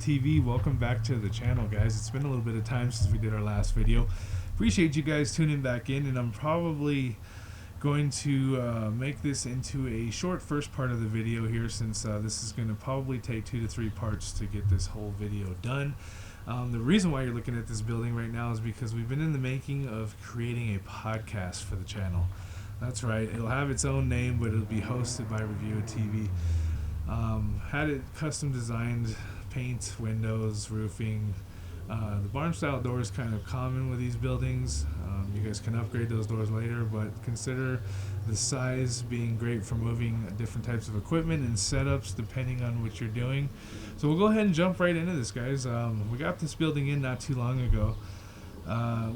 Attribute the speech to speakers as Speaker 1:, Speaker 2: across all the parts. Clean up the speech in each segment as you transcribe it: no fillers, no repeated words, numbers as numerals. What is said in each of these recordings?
Speaker 1: TV. Welcome back to the channel, guys. It's been a little bit of time since we did our last video. Appreciate you guys tuning back in, and I'm probably going to make this into a short first part of the video here, since this is going to probably take 2 to 3 parts to get this whole video done. The reason why you're looking at this building right now is because we've been in the making of creating a podcast for the channel. That's right, it'll have its own name, but it'll be hosted by Review TV. Had it custom designed, paint, windows, roofing. The barn style door is kind of common with these buildings. You guys can upgrade those doors later, but consider the size being great for moving different types of equipment and setups depending on what you're doing. So we'll go ahead and jump right into this, guys. We got this building in not too long ago.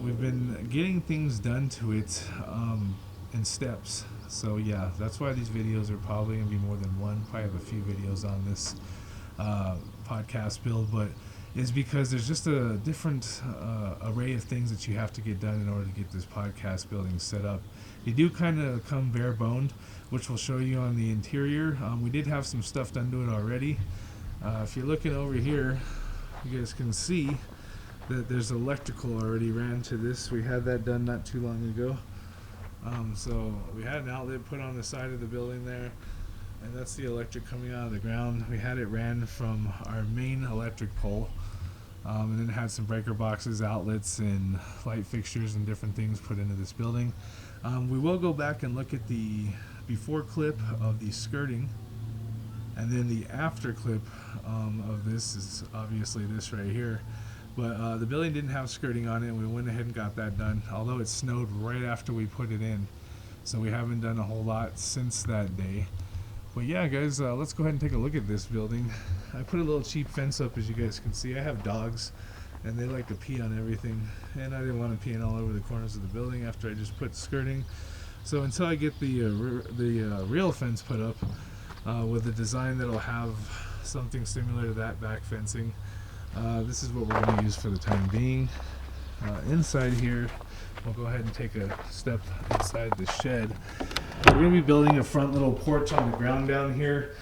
Speaker 1: We've been getting things done to it in steps. So yeah, that's why these videos are probably going to be more than one. Probably have a few videos on this podcast build, but it's because there's just a different array of things that you have to get done in order to get this podcast building set up. They do kind of come bare boned, which we'll show you on the interior. We did have some stuff done to it already. If you're looking over here, you guys can see that there's electrical already ran to this. We had that done not too long ago. So we had an outlet put on the side of the building there, and that's the electric coming out of the ground. We had it ran from our main electric pole, and then had some breaker boxes, outlets, and light fixtures and different things put into this building. We will go back and look at the before clip of the skirting, and then the after clip of this is obviously this right here. But the building didn't have skirting on it, and we went ahead and got that done, although it snowed right after we put it in. So we haven't done a whole lot since that day. But yeah, guys, let's go ahead and take a look at this building. I put a little cheap fence up, as you guys can see. I have dogs, and they like to pee on everything, and I didn't want to pee all over the corners of the building after I just put skirting. So until I get the real fence put up with a design that'll have something similar to that back fencing, this is what we're going to use for the time being. Inside here, we'll go ahead and take a step inside the shed. We're going to be building a front little porch on the ground down here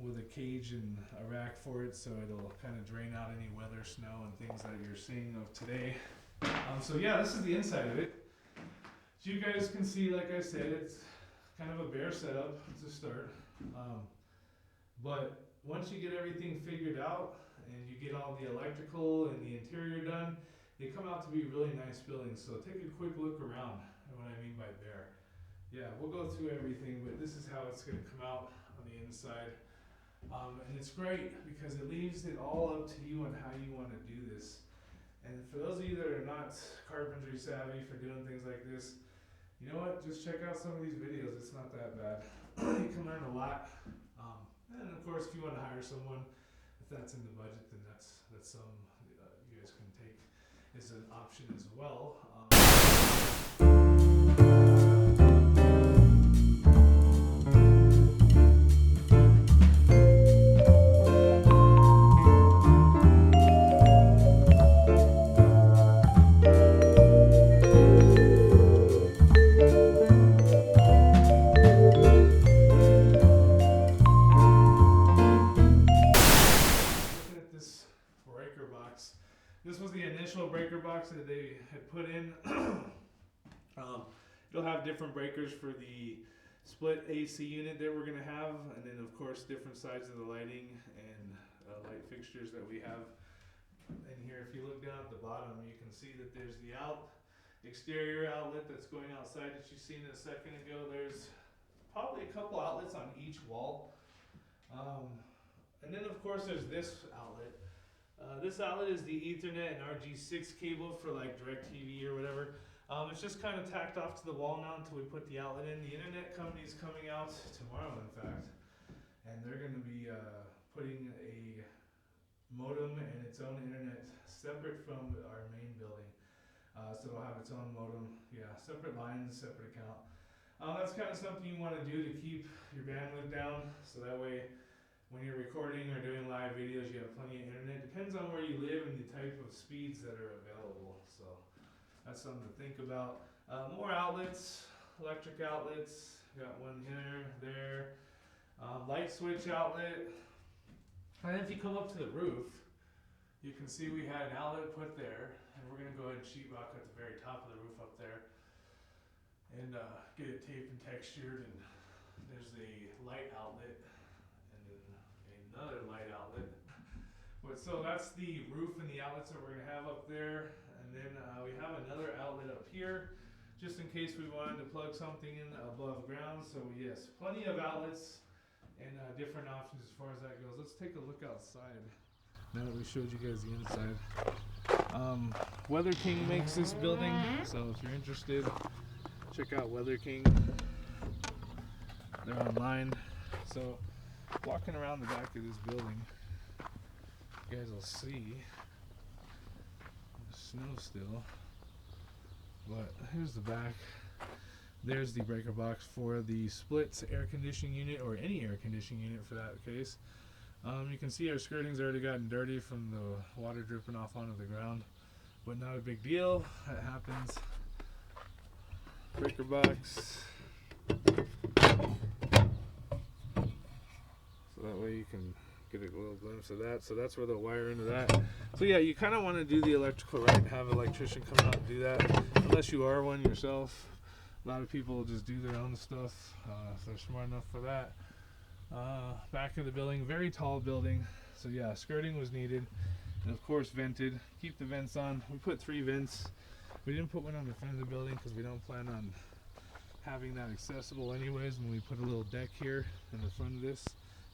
Speaker 1: with a cage and a rack for it, so it'll kind of drain out any weather, snow, and things that you're seeing of today. So yeah, this is the inside of it. As you guys can see, like I said, it's kind of a bare setup to start. But once you get everything figured out and you get all the electrical and the interior done, they come out to be really nice buildings. So take a quick look around at what I mean by bare. Yeah, we'll go through everything, but this is how it's going to come out on the inside. And it's great because it leaves it all up to you on how you want to do this. And for those of you that are not carpentry savvy for doing things like this, you know what? Just check out some of these videos. It's not that bad. You can learn a lot. And of course, if you want to hire someone, if that's in the budget, then that's some you guys can take as an option as well. This was the initial breaker box that they had put in. It'll have different breakers for the split AC unit that we're going to have, and then of course different sides of the lighting and light fixtures that we have in here. If you look down at the bottom, you can see that there's the exterior outlet that's going outside that you seen a second ago. There's probably a couple outlets on each wall, and then of course there's this outlet. This outlet is the Ethernet and RG6 cable for like DirecTV or whatever. It's just kind of tacked off to the wall now until we put the outlet in. The internet company is coming out tomorrow, in fact, and they're going to be putting a modem and its own internet separate from our main building. So it'll have its own modem, separate lines, separate account. That's kind of something you want to do to keep your bandwidth down, so that way when you're recording or doing live videos, you have plenty of internet. Depends on where you live and the type of speeds that are available. So that's something to think about. More outlets, electric outlets. Got one here, there. Light switch outlet. And if you come up to the roof, You can see we had an outlet put there, and we're gonna go ahead and sheetrock at the very top of the roof up there, and get it taped and textured. And there's a light outlet, and then another light outlet. But so that's the roof and the outlets that we're gonna have up there, and then we have another outlet up here, just in case we wanted to plug something in above ground. So yes, plenty of outlets and different options as far as that goes. Let's take a look outside. Now that we showed you guys the inside. Weather King makes this building, so if you're interested, check out Weather King. They're online. So walking around the back of this building, you guys will see the snow still, but here's the back. There's the breaker box for the splits air conditioning unit, or any air conditioning unit for that case. You can see our skirting's already gotten dirty from the water dripping off onto the ground, but not a big deal. That happens. Breaker box. So that way you can get a little glimpse of that. So that's where they'll wire into that. So yeah, you kind of want to do the electrical right and have an electrician come out and do that, unless you are one yourself. A lot of people just do their own stuff if they're smart enough for that. Back of the building, very tall building, so yeah, skirting was needed, and of course vented. Keep the vents on. We put 3 vents. We didn't put one on the front of the building because we don't plan on having that accessible anyways when we put a little deck here in the front of this,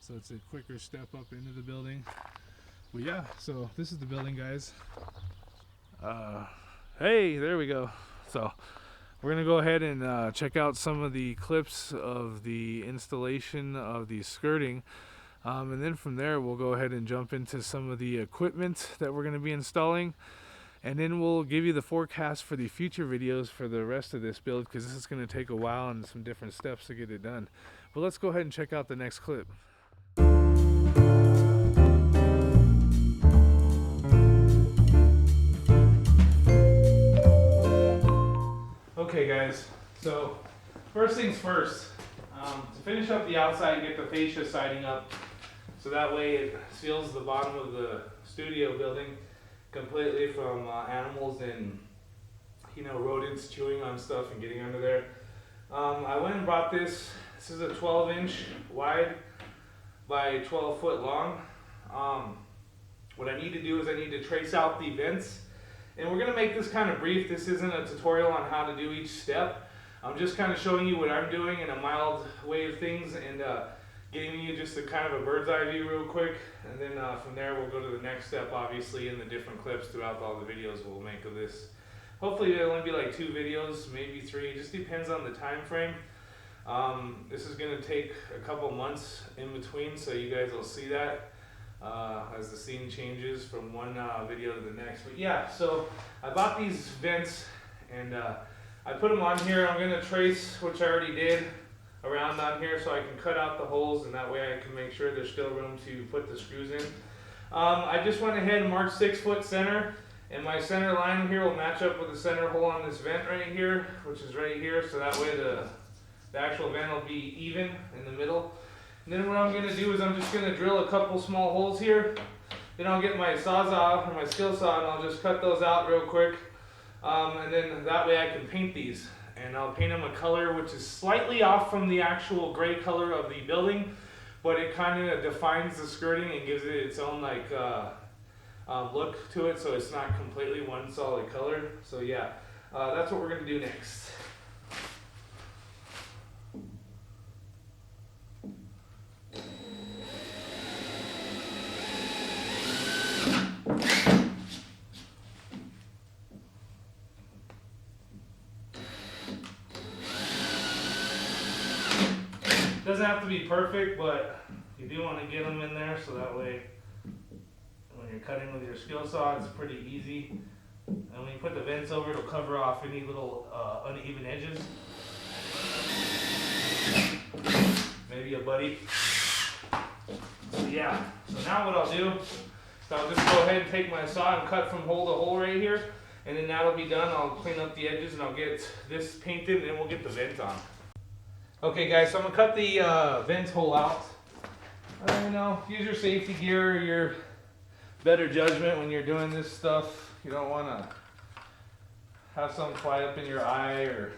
Speaker 1: so it's a quicker step up into the building. But yeah, so this is the building, guys. Hey, there we go. So we're going to go ahead and check out some of the clips of the installation of the skirting. And then from there, we'll go ahead and jump into some of the equipment that we're going to be installing. And then we'll give you the forecast for the future videos for the rest of this build, because this is going to take a while and some different steps to get it done. But let's go ahead and check out the next clip. Okay guys, so first things first, to finish up the outside, get the fascia siding up, so that way it seals the bottom of the studio building completely from animals and, you know, rodents chewing on stuff and getting under there. I went and brought this. This is a 12-inch wide by 12 foot long. What I need to do is I need to trace out the vents. And we're going to make this kind of brief. This isn't a tutorial on how to do each step. I'm just kind of showing you what I'm doing in a mild way of things, and giving you just a kind of a bird's eye view real quick. And then from there we'll go to the next step, obviously, in the different clips throughout all the videos we'll make of this. Hopefully it'll only be like 2 videos, maybe 3. It just depends on the time frame. This is going to take a couple months in between, so you guys will see that as the scene changes from one video to the next. But yeah, so I bought these vents, and I put them on here. I'm going to trace, which I already did, around on here so I can cut out the holes, and that way I can make sure there's still room to put the screws in. I just went ahead and marked 6 foot center, and my center line here will match up with the center hole on this vent right here, which is right here, so that way the actual vent will be even in the middle. And then what I'm going to do is I'm just going to drill a couple small holes here. Then I'll get my Sawzall or my skill saw and I'll just cut those out real quick. And then that way I can paint these. And I'll paint them a color which is slightly off from the actual gray color of the building, but it kind of defines the skirting and gives it its own like look to it, so it's not completely one solid color. So yeah, that's what we're going to do next. Doesn't have to be perfect, but you do want to get them in there so that way when you're cutting with your skill saw it's pretty easy. And when you put the vents over, it'll cover off any little uneven edges. Maybe a buddy. So yeah, so now what I'll do is I'll just go ahead and take my saw and cut from hole to hole right here, and then that'll be done. I'll clean up the edges and I'll get this painted, and then we'll get the vent on. Okay guys, so I'm gonna cut the vent hole out. You know, use your safety gear, your better judgment when you're doing this stuff. You don't want to have something fly up in your eye or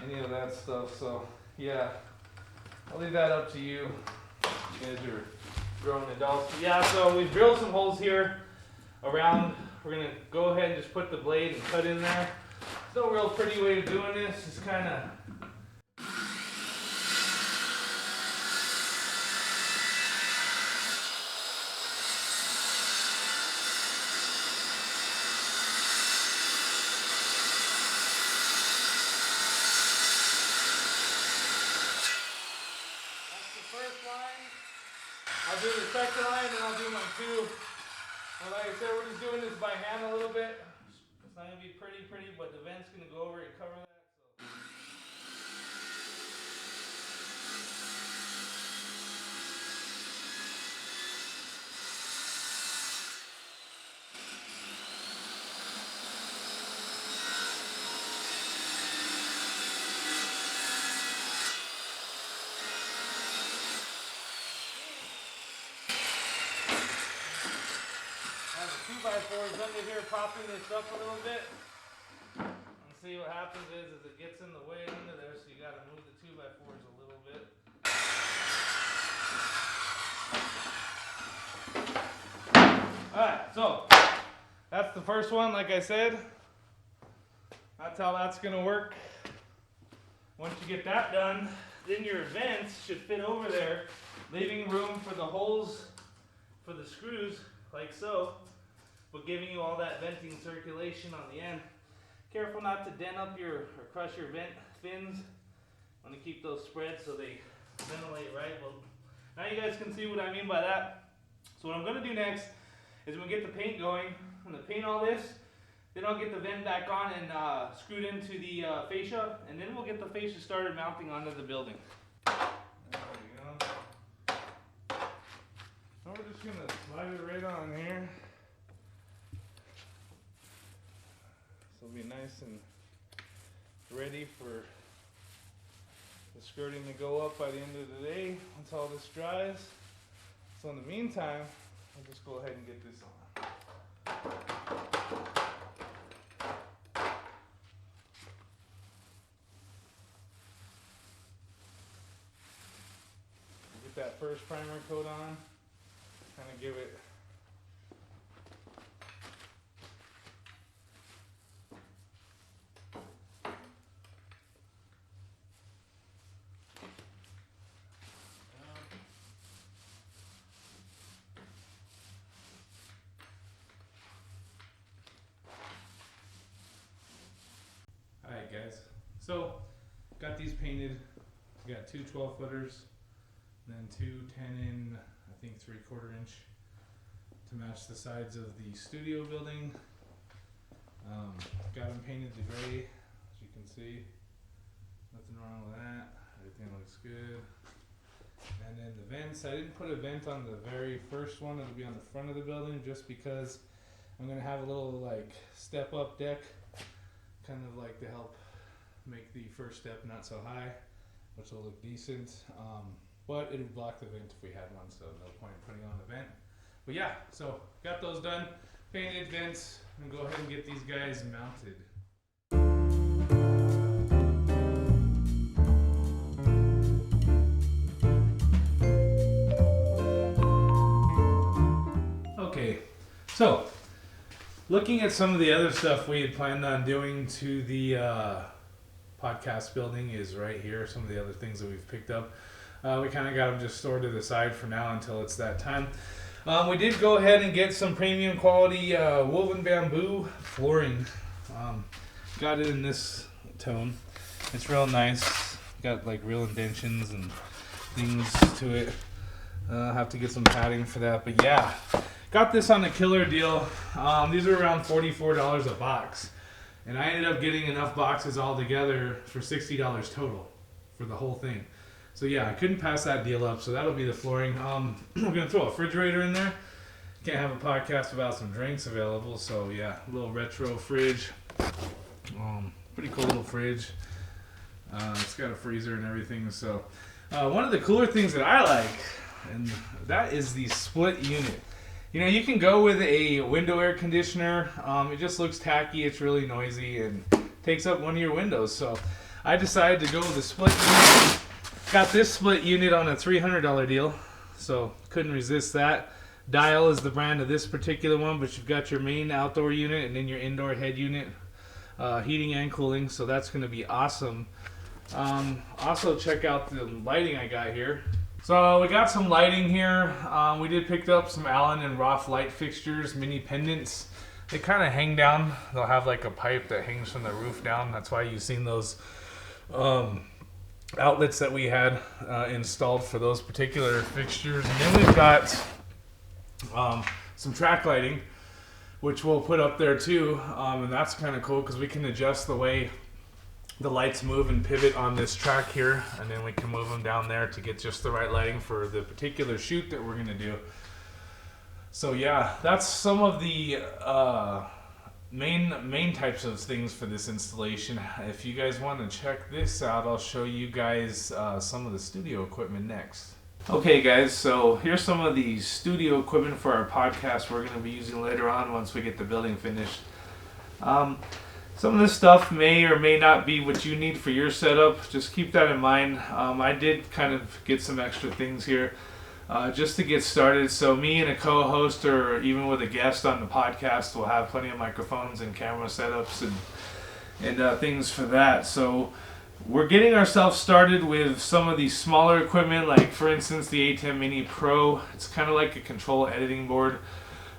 Speaker 1: any of that stuff. So yeah, I'll leave that up to you. You guys are grown adults. Yeah, so we've drilled some holes here around. We're gonna go ahead and just put the blade and cut in there. There's no real pretty way of doing this. Just kind of. I'll do the second line and I'll do my two. And like I said, we're just doing this by hand a little bit. It's not going to be pretty, but the vent's going to go over and cover that. Have the 2x4s under here propping this up a little bit. And see what happens is it gets in the way under there, so you got to move the 2x4s a little bit. Alright, so that's the first one, like I said. That's how that's going to work. Once you get that done, then your vents should fit over there, leaving room for the holes for the screws, like so, but giving you all that venting circulation on the end. Careful not to dent up or crush your vent fins. Want to keep those spread so they ventilate right. Well, now you guys can see what I mean by that. So what I'm going to do next is we'll get the paint going. I'm going to paint all this, then I'll get the vent back on and screwed into the fascia, and then we'll get the fascia started mounting onto the building. There we go. So we're just going to slide it right on here. So it'll be nice and ready for the skirting to go up by the end of the day once all this dries. So in the meantime, I'll just go ahead and get this on. Get that first primer coat on, kind of give it Alright guys, so got these painted. We got two 12-footers, then two 10 I think 3/4 inch to match the sides of the studio building. Got them painted to gray, as you can see. Nothing wrong with that. Everything looks good. And then the vents, I didn't put a vent on the very first one. It'll be on the front of the building just because I'm going to have a little like step up deck, kind of like to help make the first step not so high, which will look decent. But it would block the vent if we had one, so no point in putting on the vent. But yeah, so got those done, painted vents, and go ahead and get these guys mounted. Okay, so looking at some of the other stuff we had planned on doing to the podcast building is right here. Some of the other things that we've picked up. We kind of got them just stored to the side for now until it's that time. We did go ahead and get some premium quality woven bamboo flooring. Got it in this tone. It's real nice. Got like real indentions and things to it. Have to get some padding for that, but yeah. Got this on a killer deal. These are around $44 a box. And I ended up getting enough boxes all together for $60 total for the whole thing. So yeah, I couldn't pass that deal up, so that'll be the flooring. We're going to throw a refrigerator in there. Can't have a podcast without some drinks available, so yeah, a little retro fridge. Pretty cool little fridge. It's got a freezer and everything. So one of the cooler things that I like, and that is the split unit. You know, you can go with a window air conditioner. It just looks tacky. It's really noisy and takes up one of your windows. So I decided to go with a split unit. Got this split unit on a $300 deal, so couldn't resist that. Dial is the brand of this particular one, but you've got your main outdoor unit and then your indoor head unit, heating and cooling, so that's going to be awesome. Also check out the lighting I got here. So we got some lighting here. We did pick up some Allen and Roth light fixtures, mini pendants. They kind of hang down. They'll have like a pipe that hangs from the roof down. That's why you've seen those outlets that we had installed for those particular fixtures. And then we've got some track lighting, which we'll put up there too. And that's kind of cool because we can adjust the way the lights move and pivot on this track here, and then we can move them down there to get just the right lighting for the particular shoot that we're going to do. So yeah, that's some of the main types of things for this installation. If you guys want to check this out, I'll show you guys some of the studio equipment next. Okay guys, so here's some of the studio equipment for our podcast we're going to be using later on once we get the building finished. Some of this stuff may or may not be what you need for your setup. Just keep that in mind. I did kind of get some extra things here just to get started. So me and a co-host or even with a guest on the podcast will have plenty of microphones and camera setups and things for that. So we're getting ourselves started with some of these smaller equipment, like for instance the ATEM Mini Pro. It's kind of like a control editing board.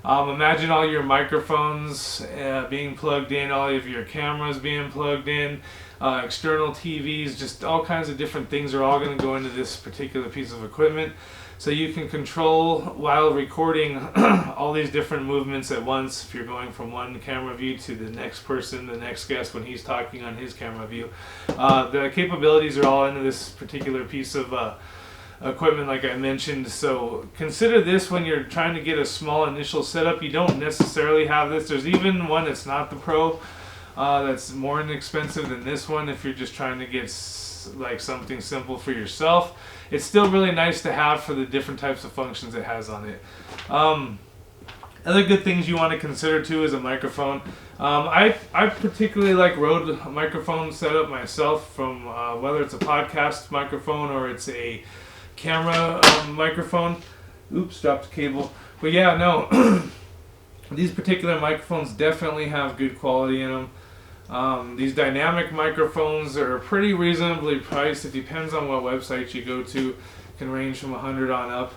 Speaker 1: Imagine all your microphones being plugged in, all of your cameras being plugged in, external TVs, just all kinds of different things are all going to go into this particular piece of equipment. So you can control while recording all these different movements at once if you're going from one camera view to the next person, the next guest when he's talking on his camera view. The capabilities are all into this particular piece of equipment like I mentioned. So consider this when you're trying to get a small initial setup. You don't necessarily have this. There's even one that's not the Pro that's more inexpensive than this one if you're just trying to get like something simple for yourself. It's still really nice to have for the different types of functions it has on it. Other good things you want to consider too is a microphone. I particularly like Rode microphone setup myself, from whether it's a podcast microphone or it's a camera microphone. Oops, dropped the cable. But yeah, no, these particular microphones definitely have good quality in them. These dynamic microphones are pretty reasonably priced. It depends on what website you go to. It can range from $100 on up.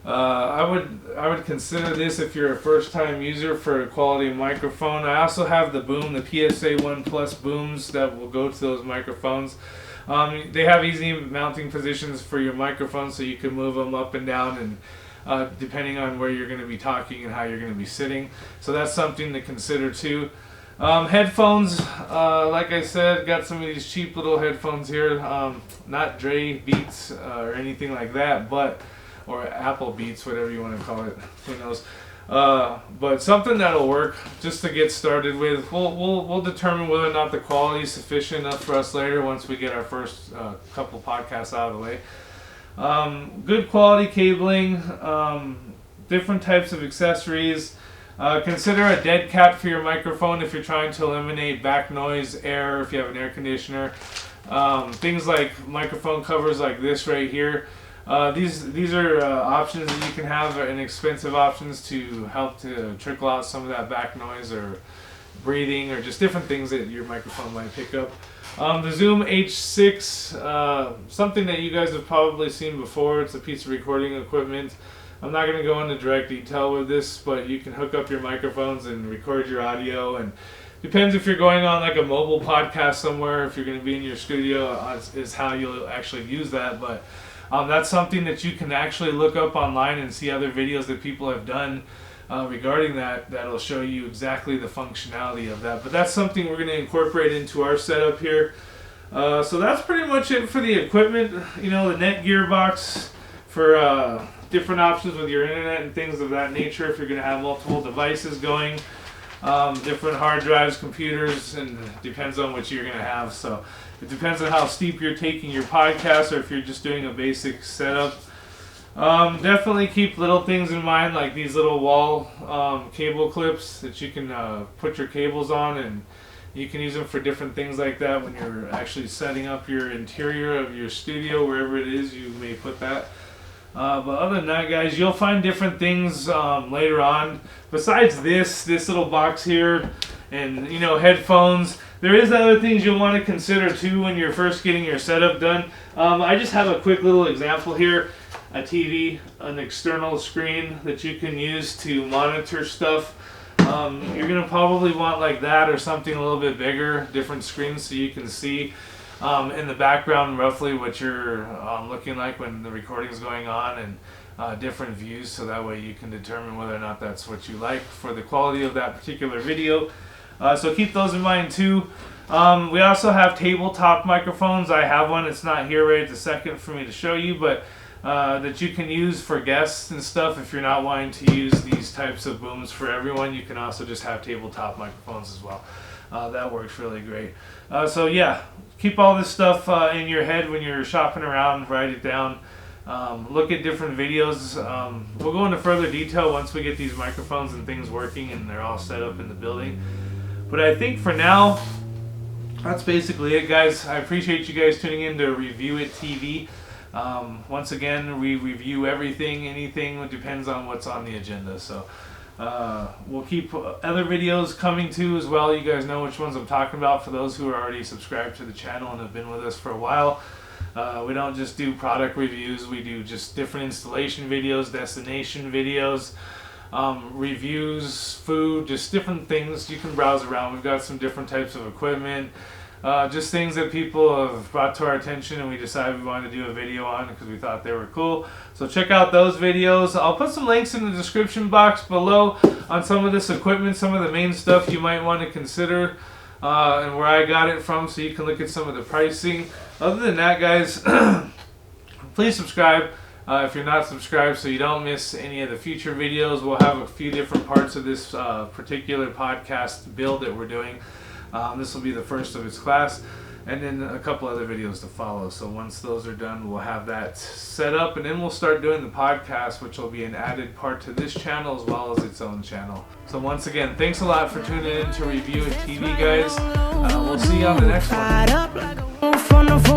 Speaker 1: I would consider this if you're a first-time user for a quality microphone. I also have the boom, the PSA 1 Plus booms that will go to those microphones. They have easy mounting positions for your microphone, so you can move them up and down, and depending on where you're going to be talking and how you're going to be sitting. So that's something to consider too. Headphones, like I said, got some of these cheap little headphones here. Not Dre Beats or anything like that, or Apple Beats, whatever you want to call it. Who knows? But something that'll work just to get started with. We'll determine whether or not the quality is sufficient enough for us later once we get our first couple podcasts out of the way. Good quality cabling, different types of accessories. Consider a dead cat for your microphone if you're trying to eliminate back noise, air, if you have an air conditioner. Things like microphone covers like this right here. These are options that you can have, inexpensive options to help to trickle out some of that back noise or breathing or just different things that your microphone might pick up. The Zoom H6, something that you guys have probably seen before. It's a piece of recording equipment. I'm not going to go into direct detail with this, but you can hook up your microphones and record your audio. And depends if you're going on like a mobile podcast somewhere, if you're going to be in your studio, is how you'll actually use that. But that's something that you can actually look up online and see other videos that people have done regarding that. That'll show you exactly the functionality of that. But that's something we're going to incorporate into our setup here. So that's pretty much it for the equipment. You know, the Netgear box for different options with your internet and things of that nature if you're going to have multiple devices going. Different hard drives, computers, and it depends on what you're going to have. So it depends on how steep you're taking your podcast or if you're just doing a basic setup. Definitely keep little things in mind, like these little wall cable clips that you can put your cables on, and you can use them for different things like that when you're actually setting up your interior of your studio, wherever it is you may put that. But other than that, guys, you'll find different things later on. Besides this little box here, and headphones, there is other things you'll want to consider too when you're first getting your setup done. I just have a quick little example here. A TV, an external screen that you can use to monitor stuff. You're going to probably want like that or something a little bit bigger, different screens, so you can see in the background roughly what you're looking like when the recording is going on, and different views, so that way you can determine whether or not that's what you like for the quality of that particular video. So keep those in mind too. We also have tabletop microphones. I have one. It's not here right at the second for me to show you, but that you can use for guests and stuff. If you're not wanting to use these types of booms for everyone, you can also just have tabletop microphones as well. That works really great. So yeah, keep all this stuff in your head when you're shopping around. Write it down. Look at different videos. We'll go into further detail once we get these microphones and things working and they're all set up in the building. But I think for now, that's basically it, guys. I appreciate you guys tuning in to Review It TV. Once again, we review everything, anything. It depends on what's on the agenda. So we'll keep other videos coming too as well. You guys know which ones I'm talking about for those who are already subscribed to the channel and have been with us for a while. We don't just do product reviews. We do just different installation videos, destination videos, reviews, food, just different things. You can browse around. We've got some different types of equipment. Just things that people have brought to our attention and we decided we wanted to do a video on because we thought they were cool. So check out those videos. I'll put some links in the description box below on some of this equipment, some of the main stuff you might want to consider, and where I got it from, so you can look at some of the pricing. Other than that, guys, please subscribe if you're not subscribed so you don't miss any of the future videos. We'll have a few different parts of this particular podcast build that we're doing. This will be the first of its class, and then a couple other videos to follow. So once those are done, we'll have that set up, and then we'll start doing the podcast, which will be an added part to this channel as well as its own channel. So once again, thanks a lot for tuning in to Review It TV, guys. We'll see you on the next one.